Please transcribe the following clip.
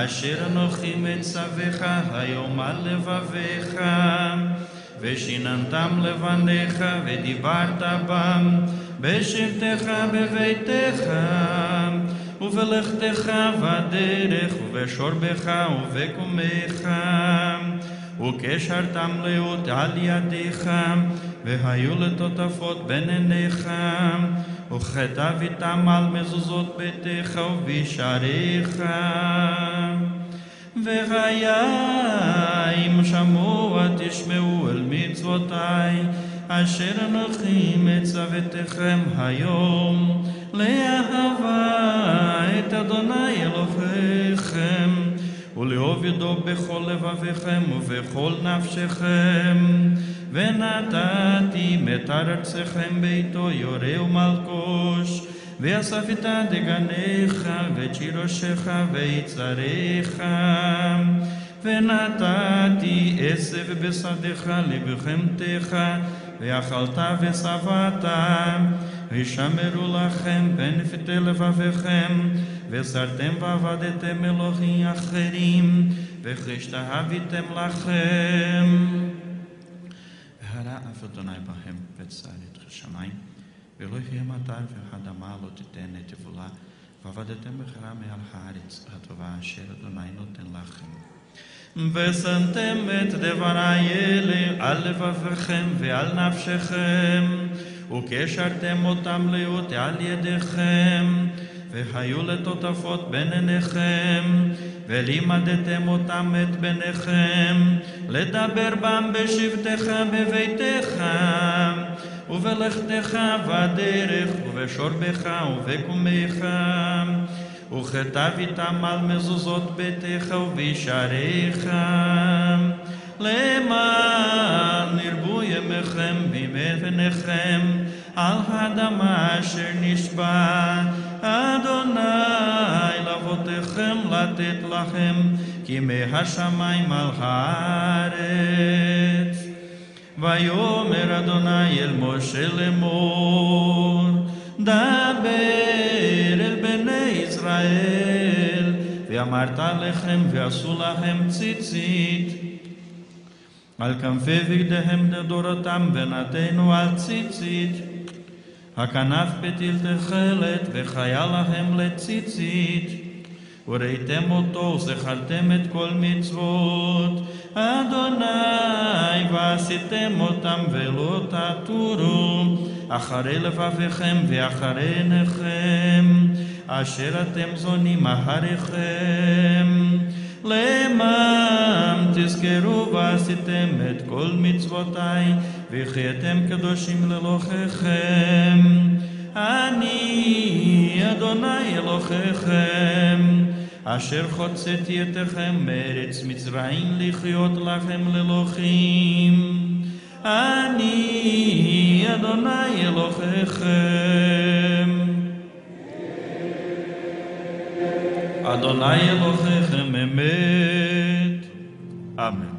אשר אנוכי מצווך היום על לבביך, ושיננתם לבניך ודיברת בם בשבתך בביתך ובלכתך בדרך ובשורבך ובקומך, וקשרתם לאות על ידיך והיו לטוטפות בין עיניך, וכתביתם על מזוזות ביתך ובשעריך. והיה אם שמוע תשמעו אל מצוותי אשר אנוכי מצוותכם היום לאהבה את אדוני אלוהיכם ולעובדו בכל לבביכם ובכל נפשכם, ונתתי את ארצכם ביתו יורה ומלקוש, ואספת דגניך ותירושך ויצריך, ונתתי עשב בשדך לבהמתך, ואכלת ושבעת, וישמרו לכם בנפתי לבביכם, וסרתם ועבדתם אלוהים אחרים, וכשתהביתם לכם. והראה אף אדוני בהם וצר את השמיים, ולא יהיה מטר והאדמה לא תיתן את יבולה, ועבדתם בחרה מעל הארץ הטובה אשר אדוני נותן לכם. ושמתם את דברי אלה על לבביכם ועל נפשכם, וקשרתם אותם לאות על ידיכם, והיו לטוטפות בין עיניכם, ולימדתם אותם את בניכם, לדבר בם בשבתך בביתך, ובלכתך בדרך, ובשורבך ובקומך, וכתביתם על מזוזות ביתך ובשעריך, למען ירבו ימיכם בימי בניכם על האדמה אשר נשבע אדוני לאבותיכם לתת לכם כימי השמיים על הארץ. ויאמר אדוני אל משה לאמור, דבר אל בני ישראל, ואמרת לכם ועשו להם ציצית על כנפי בגדיהם לדורותם, ונתנו על ציצית הכנף בטיל תכלת, וחיה להם לציצית, וראיתם אותו וזכרתם את כל מצוות אדוני, ועשיתם אותם ולא תטורו אחרי לבביכם ואחרי עיניכם אשר אתם זונים אחריכם, למען תזכרו ועשיתם את כל מצוותי וחייתם קדושים לאלוהיכם. אני אדוני אלוהיכם אשר הוצאתי אתכם מארץ מצרים לחיות לכם לאלוהים. אני אדוני אלוהיכם. אדוני אלוהיכם אמת. אמן.